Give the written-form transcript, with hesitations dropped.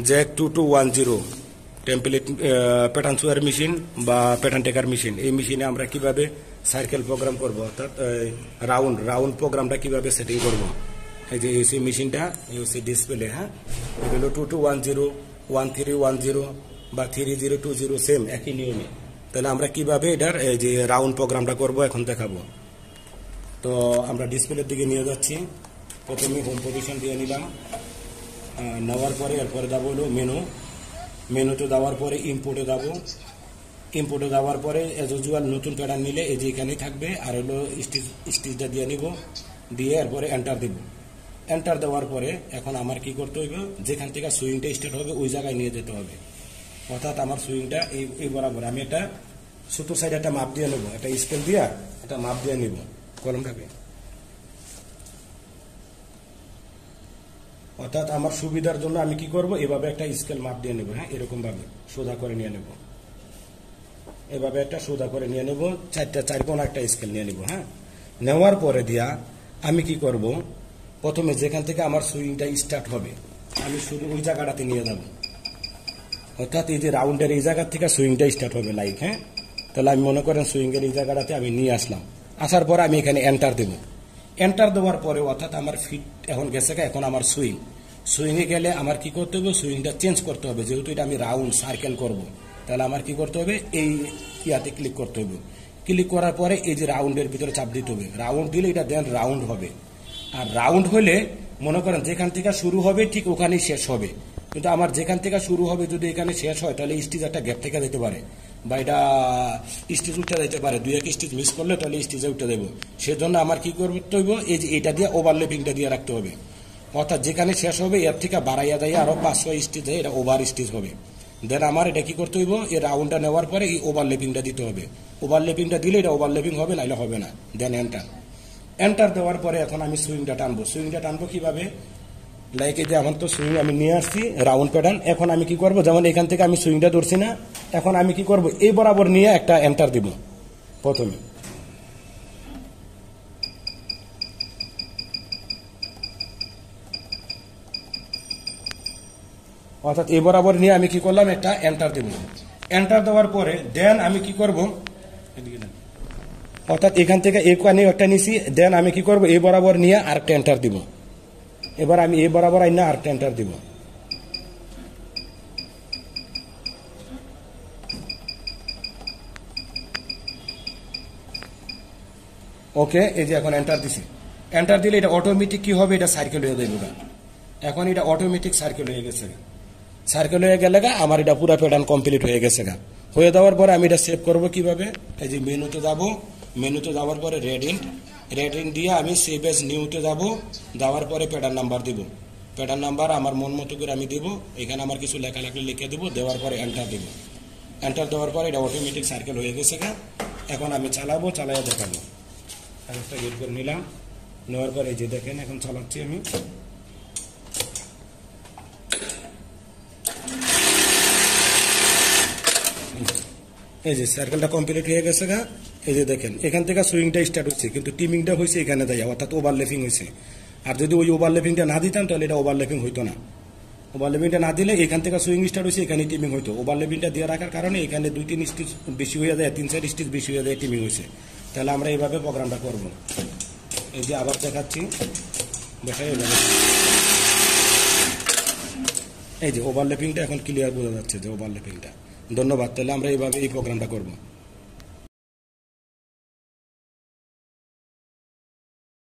Z2210 template pattern sour machine বা pattern টেকার machine. এই মেশিনে আমরা কিভাবে সার্কেল প্রোগ্রাম করব, অর্থাৎ রাউন্ড প্রোগ্রামটা কিভাবে সেটিং করব। এই যে এই মেশিনটা এই হচ্ছে ডিসপ্লে, হ্যাঁ, এটা হলো 2210, 1310 বা 3020, সেম একই নিয়মে। তাহলে আমরা কিভাবে এটার এই যে রাউন্ড প্রোগ্রামটা করব এখন দেখাবো। তো আমরা ডিসপ্লের দিকে নিয়ে যাচ্ছি। প্রথমে হোম পজিশন দিয়ে নিলাম, নেওয়ার পরে এরপরে যাবো হলো মেনুতে দেওয়ার পরে ইম্পোর্টে যাবো। ইম্পোর্টে দেওয়ার পরে এজ ইউজুয়াল নতুন প্যাটার্ন নিলে এই যে এখানেই থাকবে, আর হলো স্টিচটা দিয়ে নিব, দিয়ে এরপরে এন্টার দেব। এন্টার দেওয়ার পরে এখন আমার কি করতে হইবে, যেখান থেকে সুইংটা স্টার্ট হবে ওই জায়গায় নিয়ে যেতে হবে। অর্থাৎ আমার সুইংটা এই বরাবর আমি এটা সুতোর সাইডে একটা মাপ দিয়ে নেব, একটা স্কেল দিয়ে একটা মাপ দিয়ে নিব কলমটাকে। অর্থাৎ আমার সুবিধার জন্য আমি কি করব, এভাবে একটা স্কেল মাপ দিয়ে নেব, হ্যাঁ, এরকম ভাবে সোজা করে নিয়ে নেব, এভাবে একটা সোজা করে নিয়ে নেব, চার কোণ একটা স্কেল নিয়ে নেব, হ্যাঁ। নেওয়ার পরে দিয়া আমি কি করব, প্রথমে যেখান থেকে আমার সুইংটা স্টার্ট হবে আমি শুধু ওই জায়গাটাতে নিয়ে যাব। অর্থাৎ এই যে রাউন্ডের এই জায়গা থেকে সুইংটা স্টার্ট হবে লাইক, হ্যাঁ। তাহলে আমি মনে করেন সুইংয়ের এই জায়গাটাতে আমি নিয়ে আসলাম, আসার পরে আমি এখানে এন্টার দেব। এন্টার দেওয়ার পরে অর্থাৎ আমার ফিট এখন গেছে, এখন আমার সুইংয়ে গেলে আমার কি করতে হবে, সুইংটা চেঞ্জ করতে হবে। যেহেতু এটা আমি রাউন্ড সার্কেল করব, তাহলে আমার কি করতে হবে, এই ইয়াতে ক্লিক করতে হবে। ক্লিক করার পরে এই যে রাউন্ডের ভিতরে চাপ দিতে হবে। রাউন্ড দিলে এটা দেন রাউন্ড হবে। আর রাউন্ড হলে মনে করেন যেখান থেকে শুরু হবে ঠিক ওখানেই শেষ হবে। কিন্তু আমার যেখান থেকে শুরু হবে যদি এখানে শেষ হয়, তাহলে স্টিচ একটা গ্যাপ থেকে যেতে পারে, বা এটা স্টিচ উঠে যেতে পারে। দুই এক স্টিচ মিস করলে তাহলে স্টিচে উঠে দেবো। সেজন্য আমার কি করতে হইব, এই যে এটা দিয়ে ওভারল্যাপিংটা দিয়ে রাখতে হবে। অর্থাৎ যেখানে শেষ হবে এর থেকে বাড়াইয়া যায় আরো 500 স্টিচ হয়, এটা ওভার স্টিচ হবে। দেন আমার এটা কি করতে হইব, এই রাউন্ডটা নেওয়ার পরে এই ওভারল্যাপিংটা দিতে হবে। ওভারল্যাপিংটা দিলে এটা ওভারল্যাপিং হবে, নাইলে হবে না। দেন এন্টার দেওয়ার পরে এখন আমি সুইংটা টানবো। সুইংটা টানবো কিভাবে, লাইক এই যে আমার তো সুইং আমি নিয়ে আসছি রাউন্ড প্যাটার্ন। এখন আমি কি করব, যেমন এখান থেকে আমি সুইংটা ধরছি না, এখন আমি কি করব, এই বরাবর নিয়ে একটা এন্টার দিব প্রথমে। অর্থাৎ এই বরাবর নিয়ে আমি কি করলাম, একটা এন্টার দেব। এন্টার দেওয়ার পরে দেন আমি কি করব, অর্থাৎ এখান থেকে এখানে একটা নিছি, দেন আমি কি করব, এই বরাবর নিয়ে আরেকটা এন্টার দিব। এবার আমি এই বরাবর আইনা আরেকটা এন্টার দিব। ওকে, এই যে এখন এন্টার দিছি। এন্টার দিলে এটা অটোমেটিক কি হবে, এটা সার্কেল হয়ে যাবে। এখন এটা অটোমেটিক সার্কেল হয়ে গেছে। সার্কেল হয়ে গেলে আমার এটা পুরো প্যাটার্ন কমপ্লিট হয়ে গেছে। হয়ে যাওয়ার পরে আমি এটা সেভ করব কিভাবে, এই যে মেনুতে যাব। মেনুতে যাওয়ার পরে রেড ইন্ট দিয়ে আমি সেভ এজ নিউতে যাব। যাওয়ার পরে প্যাটার্ন নাম্বার দিব। প্যাটার্ন নাম্বার আমার মন মতো করে আমি দিব। এখানে আমার কিছু লেখা লাগলে লিখে দিব। দেওয়ার পরে এন্টার দিব। এন্টার দেওয়ার পরে এটা অটোমেটিক সার্কেল হয়ে গেছে। এখন আমি চালাবো, চালাইয়া দেখাবো। একটা গেট করে নিলাম, নেওয়ার পরে এই যে দেখেন এখন চালাচ্ছি আমি। এই যে সার্কেলটা কমপ্লিট হয়ে গেছে। এই যে দেখেন এখান থেকে সুইংটা স্টার্ট হচ্ছে, কিন্তু টিমিংটা হয়েছে এখানে দেয়, অর্থাৎ ওভারল্যাপিং হয়েছে। আর যদি ওই ওভারল্যাপিংটা না দিতাম তাহলে এটা ওভারল্যাপিং হইতো না। ওভারল্যাপিংটা না দিলে এখান থেকে সুইং স্টার্ট হয়েছে, এখানে টিমিং হইতো। ওভারল্যাপিংটা দিয়ে রাখার কারণে এখানে 2-3 স্টিচ বেশি হয়ে যায়, 3-4 স্টিচ বেশি হয়ে যায়, টিমিং হয়েছে। তাহলে আমরা এইভাবে প্রোগ্রামটা করব। এই যে আবার দেখাচ্ছি, দেখাই এই যে ওভারল্যাপিংটা এখন ক্লিয়ার বোঝা যাচ্ছে যে ওভারল্যাপিংটা। ধন্যবাদ। তাহলে আমরা এইভাবে এই প্রোগ্রামটা করব।